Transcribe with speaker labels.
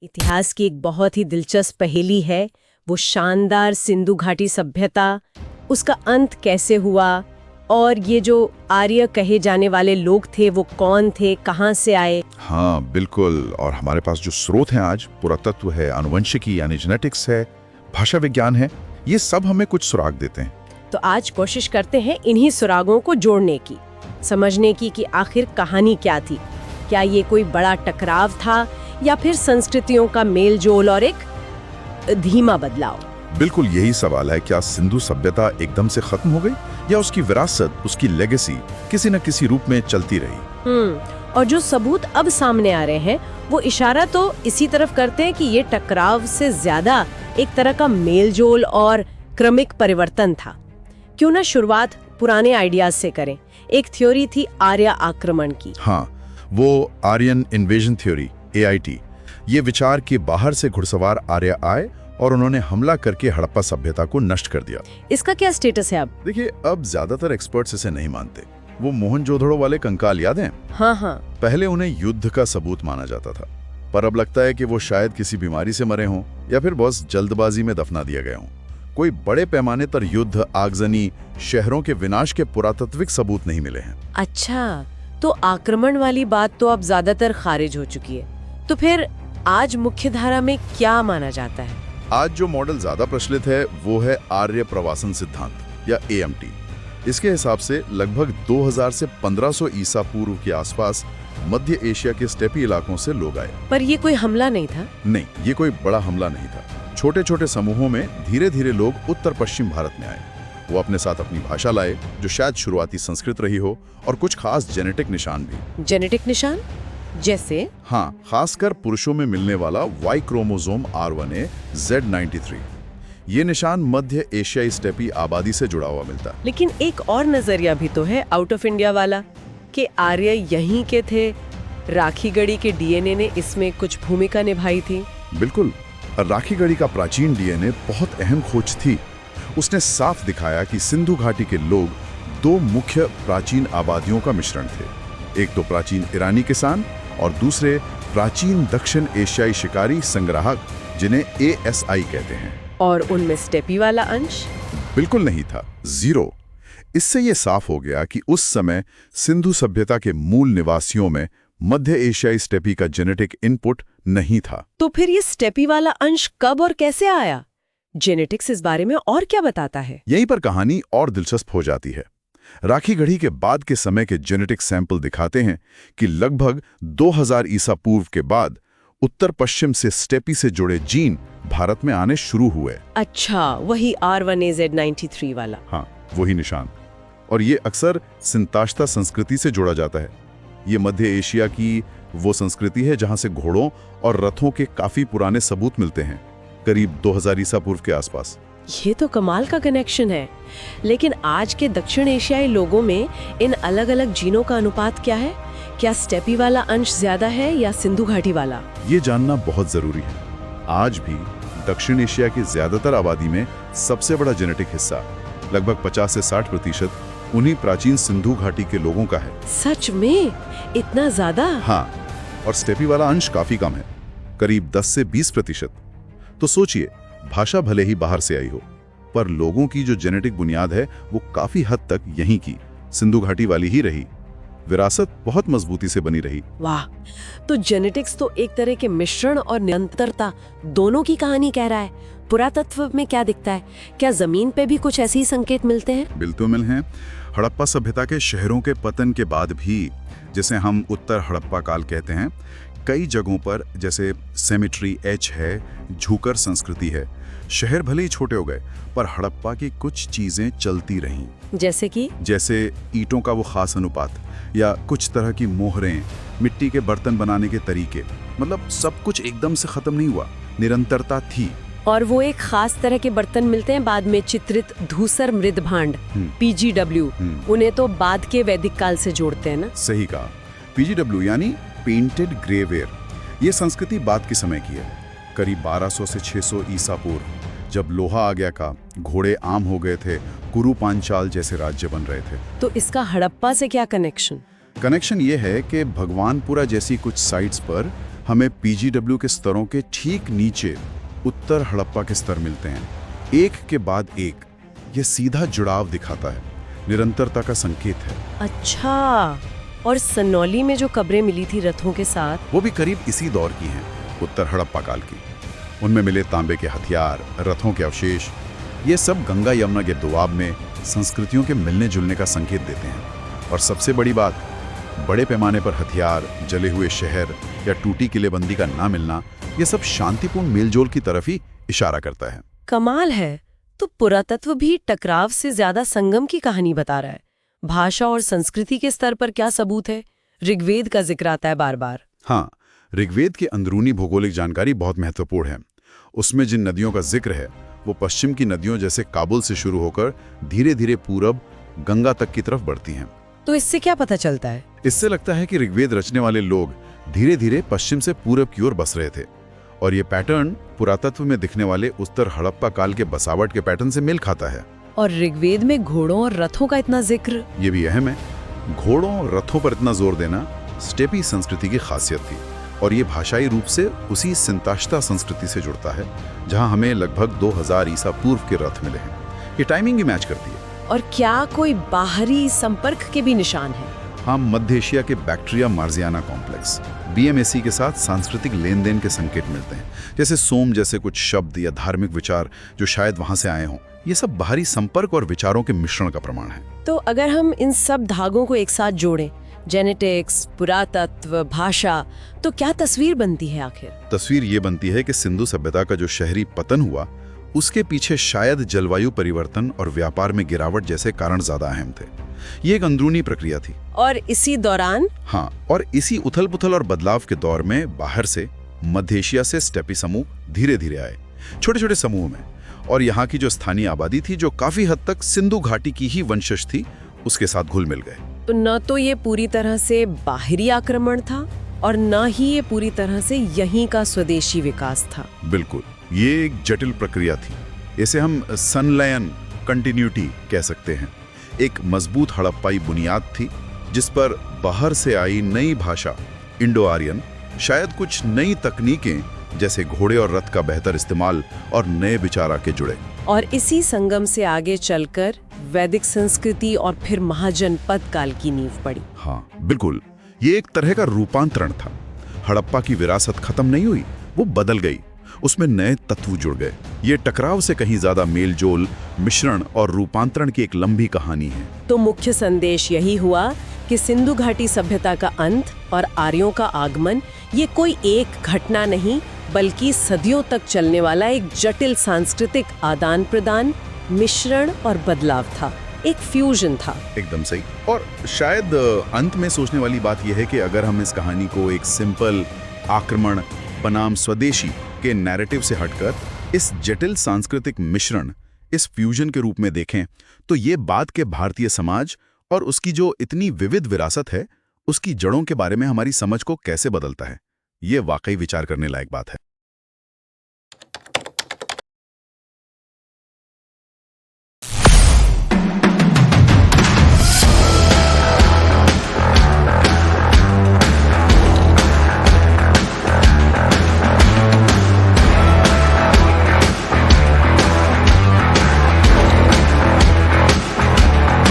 Speaker 1: इतिहास की एक बहुत ही दिलचस्प पहेली है, वो शानदार सिंधु घाटी सभ्यता, उसका अंत कैसे हुआ और ये जो आर्य कहे जाने वाले लोग थे वो कौन थे, कहाँ से आए।
Speaker 2: हाँ बिल्कुल, और हमारे पास जो स्रोत हैं आज, पुरातत्व है, आनुवंशिकी यानी जेनेटिक्स है, भाषा विज्ञान है, ये सब हमें कुछ सुराग देते हैं।
Speaker 1: तो आज कोशिश करते हैं इन्हीं सुरागों को जोड़ने की, समझने की कि आखिर कहानी क्या थी। क्या ये कोई बड़ा टकराव था या फिर संस्कृतियों का मेलजोल और एक धीमा बदलाव।
Speaker 2: बिल्कुल यही सवाल है, क्या सिंधु सभ्यता एकदम से खत्म हो गई या उसकी विरासत, उसकी लेगेसी किसी न किसी रूप में चलती रही।
Speaker 1: और जो सबूत अब सामने आ रहे हैं वो इशारा तो इसी तरफ करते हैं कि ये टकराव से ज्यादा एक तरह का मेलजोल और क्रमिक परिवर्तन था। क्यों ना शुरुआत पुराने आइडियाज से करें। एक थ्योरी थी आर्य आक्रमण की।
Speaker 2: हाँ, वो आर्यन इन्वेजन थ्योरी, AIT। ये विचार कि बाहर से घुड़सवार आर्य आए और उन्होंने हमला करके हड़प्पा सभ्यता को नष्ट कर दिया।
Speaker 1: इसका क्या स्टेटस है अब?
Speaker 2: देखिए, अब ज्यादातर एक्सपर्ट्स इसे नहीं मानते। वो मोहनजोदड़ो वाले कंकाल याद हैं?
Speaker 1: हाँ।
Speaker 2: पहले उन्हें युद्ध का सबूत माना जाता था, पर अब लगता है कि वो शायद किसी बीमारी से मरे हों या फिर बस जल्दबाजी में दफना दिया गया हों। कोई बड़े पैमाने पर युद्ध, आगजनी, शहरों के विनाश के पुरातात्विक सबूत नहीं मिले हैं।
Speaker 1: अच्छा, तो आक्रमण वाली बात तो अब ज्यादातर खारिज हो चुकी है। तो फिर आज मुख्य धारा में क्या माना जाता है?
Speaker 2: आज जो मॉडल ज्यादा प्रचलित है वो है आर्य प्रवासन सिद्धांत या AMT। इसके हिसाब से लगभग 2000 से 1500 ईसा पूर्व के आसपास मध्य एशिया के स्टेपी इलाकों से लोग आए।
Speaker 1: पर ये कोई हमला नहीं था?
Speaker 2: नहीं, ये कोई बड़ा हमला नहीं था। छोटे छोटे समूहों में धीरे धीरे लोग उत्तर पश्चिम भारत में आए। वो अपने साथ अपनी भाषा लाए, जो शायद शुरुआती संस्कृत रही हो, और कुछ खास जेनेटिक निशान भी।
Speaker 1: जेनेटिक निशान जैसे?
Speaker 2: हाँ, खासकर पुरुषों में मिलने वाला Y क्रोमोसोम R1A Z93। ये निशान मध्य एशियाई स्टेपी आबादी से जुड़ा हुआ मिलता है।
Speaker 1: लेकिन एक और नजरिया भी तो है आउट ऑफ इंडिया वाला, कि आर्य यहीं के थे। राखीगढ़ी के DNA ने इसमें कुछ भूमिका निभाई थी।
Speaker 2: बिल्कुल, राखीगढ़ी का प्राचीन DNA बहुत अहम खोज थी। उसने साफ दिखाया कि सिंधु घाटी के लोग दो मुख्य प्राचीन आबादियों का मिश्रण थे। एक तो प्राचीन ईरानी किसान और दूसरे प्राचीन दक्षिण एशियाई शिकारी संग्राहक, जिन्हें ASI कहते हैं।
Speaker 1: और उनमें स्टेपी वाला अंश?
Speaker 2: बिल्कुल नहीं था, 0। इससे ये साफ हो गया कि उस समय सिंधु सभ्यता के मूल निवासियों में मध्य एशियाई स्टेपी का जेनेटिक इनपुट नहीं था।
Speaker 1: तो फिर ये स्टेपी वाला अंश कब और कैसे आया? जेनेटिक्स इस बारे में और क्या बताता है?
Speaker 2: यहीं पर कहानी और दिलचस्प हो जाती है। राखीगढ़ी के बाद के समय के जेनेटिक सैंपल दिखाते हैं कि लगभग 2000 ईसा पूर्व के बाद उत्तर पश्चिम से स्टेपी से जुड़े जीन भारत में आने शुरू हुए।
Speaker 1: अच्छा, वही R1A Z93 वाला।
Speaker 2: हाँ, वही निशान। और ये अक्सर सिंताश्ता संस्कृति से जोड़ा जाता है। ये मध्य एशिया की वो संस्कृति है जहां से घोड़ों और रथों के काफी पुराने सबूत मिलते हैं, करीब 2000 ईसा पूर्व के आसपास।
Speaker 1: ये तो कमाल का कनेक्शन है। लेकिन आज के दक्षिण एशियाई लोगों में इन अलग अलग जीनों का अनुपात क्या है? क्या स्टेपी वाला अंश ज्यादा है या सिंधु घाटी वाला?
Speaker 2: ये जानना बहुत जरूरी है। आज भी दक्षिण एशिया की ज्यादातर आबादी में सबसे बड़ा जेनेटिक हिस्सा, लगभग 50 से 60%, उन्हीं प्राचीन सिंधु घाटी के लोगों का है।
Speaker 1: सच में? इतना ज्यादा?
Speaker 2: हाँ, और स्टेपी वाला अंश काफी कम है, करीब 10 से 20%। तो सोचिए, भाषा भले ही बाहर से आई हो, पर लोगों की जो जेनेटिक बुनियाद है वो काफी हद तक यहीं की सिंधु घाटी वाली ही रही। विरासत बहुत मजबूती से बनी रही।
Speaker 1: वाह, तो जेनेटिक्स तो एक तरह के मिश्रण और निरंतरता दोनों की कहानी कह रहा है। पुरातत्व में क्या दिखता है? क्या जमीन पे भी कुछ ऐसे ही संकेत मिलते हैं?
Speaker 2: बिल्कुल मिल हैं। हड़प्पा सभ्यता के शहरों के पतन के बाद भी, जिसे हम उत्तर हड़प्पा काल कहते हैं, कई जगहों पर, जैसे सेमेट्री H है, झूकर संस्कृति है, शहर भले ही छोटे हो गए पर हड़प्पा की कुछ चीजें चलती रहीं।
Speaker 1: जैसे कि? जैसे
Speaker 2: ईंटों का वो खास अनुपात, या कुछ तरह की मोहरें, मिट्टी के बर्तन बनाने के तरीके। मतलब सब कुछ एकदम से खत्म नहीं हुआ, निरंतरता थी।
Speaker 1: और वो एक खास तरह के बर्तन मिलते हैं बाद में, चित्रित धूसर मृद भांड, PGW। उन्हें तो बाद के वैदिक काल से जोड़ते हैं ना?
Speaker 2: सही कहा, PGW यानी पेंटेड ग्रेवेयर। ये संस्कृति बाद के समय की है, करीब 1200 से 600 ईसा पूर्व, जब लोहा आ गया का, घोड़े आम हो गए थे, कुरु पांचाल जैसे राज्य बन रहे थे।
Speaker 1: तो इसका हड़प्पा से क्या कनेक्शन?
Speaker 2: कनेक्शन ये है कि भगवानपुरा जैसी कुछ साइट्स पर हमें पीजीडब्ल्यू के स्तरों के ठीक नीचे उत्तर हड़प्पा के स्तर मिलते हैं, एक के बाद एक। ये सीधा जुड़ाव दिखाता है, निरंतरता का संकेत है।
Speaker 1: अच्छा, और सनौली में जो कब्रें मिली थी रथों के साथ,
Speaker 2: वो भी करीब इसी दौर की हैं, उत्तर हड़प्पा काल की। उनमें मिले तांबे के हथियार, रथों के अवशेष, ये सब गंगा यमुना के दोआब में संस्कृतियों के मिलने जुलने का संकेत देते हैं। और सबसे बड़ी बात, बड़े पैमाने पर हथियार, जले हुए शहर या टूटी किलेबंदी का ना मिलना, ये सब शांतिपूर्ण मेलजोल की तरफ ही इशारा करता है।
Speaker 1: कमाल है। तो पुरातत्व भी टकराव से ज्यादा संगम की कहानी बता रहा है। भाषा और संस्कृति के स्तर पर क्या सबूत है? ऋग्वेद का जिक्र आता है बार बार।
Speaker 2: हाँ, ऋग्वेद की अंदरूनी भौगोलिक जानकारी बहुत महत्वपूर्ण है। उसमें जिन नदियों का जिक्र है वो पश्चिम की नदियों जैसे काबुल से शुरू होकर धीरे धीरे पूरब गंगा तक की तरफ बढ़ती हैं।
Speaker 1: तो इससे क्या पता चलता है?
Speaker 2: इससे लगता है कि ऋग्वेद रचने वाले लोग धीरे धीरे पश्चिम से पूरब की ओर बस रहे थे, और ये पैटर्न पुरातत्व में दिखने वाले उत्तर हड़प्पा काल के बसावट के पैटर्न से मेल खाता है।
Speaker 1: और ऋग्वेद में घोड़ों और रथों का इतना जिक्र,
Speaker 2: ये भी अहम है। घोड़ों और रथों पर इतना जोर देना स्टेपी संस्कृति की खासियत थी, और ये भाषाई रूप से उसी सिंताश्ता संस्कृति से जुड़ता है जहां हमें लगभग 2000 ईसा पूर्व के रथ मिले हैं। ये टाइमिंग ही मैच करती है।
Speaker 1: और क्या कोई बाहरी संपर्क के भी निशान है?
Speaker 2: हाँ, मध्य एशिया के बैक्टीरिया मार्जियाना कॉम्प्लेक्स BMAC के साथ सांस्कृतिक लेन देन के संकेत मिलते हैं, जैसे सोम जैसे कुछ शब्द या धार्मिक विचार जो शायद वहां से आए हों। ये सब बाहरी संपर्क और विचारों के मिश्रण का प्रमाण है।
Speaker 1: तो अगर हम इन सब धागों को एक साथ जोड़ें, जेनेटिक्स, पुरातत्व, भाषा, तो क्या तस्वीर बनती है आखिर?
Speaker 2: तस्वीर ये बनती है कि सिंधु सभ्यता का जो शहरी पतन हुआ, उसके पीछे शायद जलवायु परिवर्तन और व्यापार में गिरावट जैसे कारण ज्यादा अहम थे। ये एक अंदरूनी प्रक्रिया थी।
Speaker 1: और इसी दौरान
Speaker 2: और इसी उथल पुथल और बदलाव के दौर में बाहर से मध्य एशिया से स्टेपी समूह धीरे धीरे आए, छोटे छोटे समूह में। और यहाँ की जो स्थानीय आबादी थी, जो काफी हद तक सिंधु घाटी की ही वंशज थी, उसके साथ घुल मिल गए।
Speaker 1: तो न तो ये पूरी तरह से बाहरी आक्रमण था और न ही ये पूरी तरह से यहीं का स्वदेशी विकास था।
Speaker 2: बिल्कुल, ये एक जटिल प्रक्रिया थी। इसे हम संलयन, कंटिन्यूटी कह सकते हैं। एक मजबूत हड़प्पाई बुनियाद थी जिस पर बाहर से आई नई भाषा, इंडो आर्यन, शायद कुछ नई तकनीकें जैसे घोड़े और रथ का बेहतर इस्तेमाल और नए विचार आके जुड़े।
Speaker 1: और इसी संगम से आगे चलकर वैदिक संस्कृति और फिर महाजनपद काल की नींव पड़ी।
Speaker 2: हाँ बिल्कुल, ये एक तरह का रूपांतरण था। हड़प्पा की विरासत खत्म नहीं हुई, वो बदल गई, उसमें नए तत्व जुड़ गए। ये टकराव से कहीं ज्यादा मेलजोल, मिश्रण और रूपांतरण की एक लंबी कहानी है।
Speaker 1: तो मुख्य संदेश यही हुआ कि सिंधु घाटी सभ्यता का अंत और आर्यों का आगमन ये कोई एक घटना नहीं, बल्कि सदियों तक चलने वाला एक जटिल सांस्कृतिक आदान प्रदान, मिश्रण और बदलाव था। एक फ्यूजन था।
Speaker 2: एकदम सही। और शायद अंत में सोचने वाली बात यह है कि अगर हम इस कहानी को एक सिंपल आक्रमण बनाम स्वदेशी के नैरेटिव से हटकर इस जटिल सांस्कृतिक मिश्रण, इस फ्यूजन के रूप में देखें, तो ये बात के भारतीय समाज और उसकी जो इतनी विविध विरासत है, उसकी जड़ों के बारे में हमारी समझ को कैसे बदलता है, ये वाकई विचार करने लायक बात है।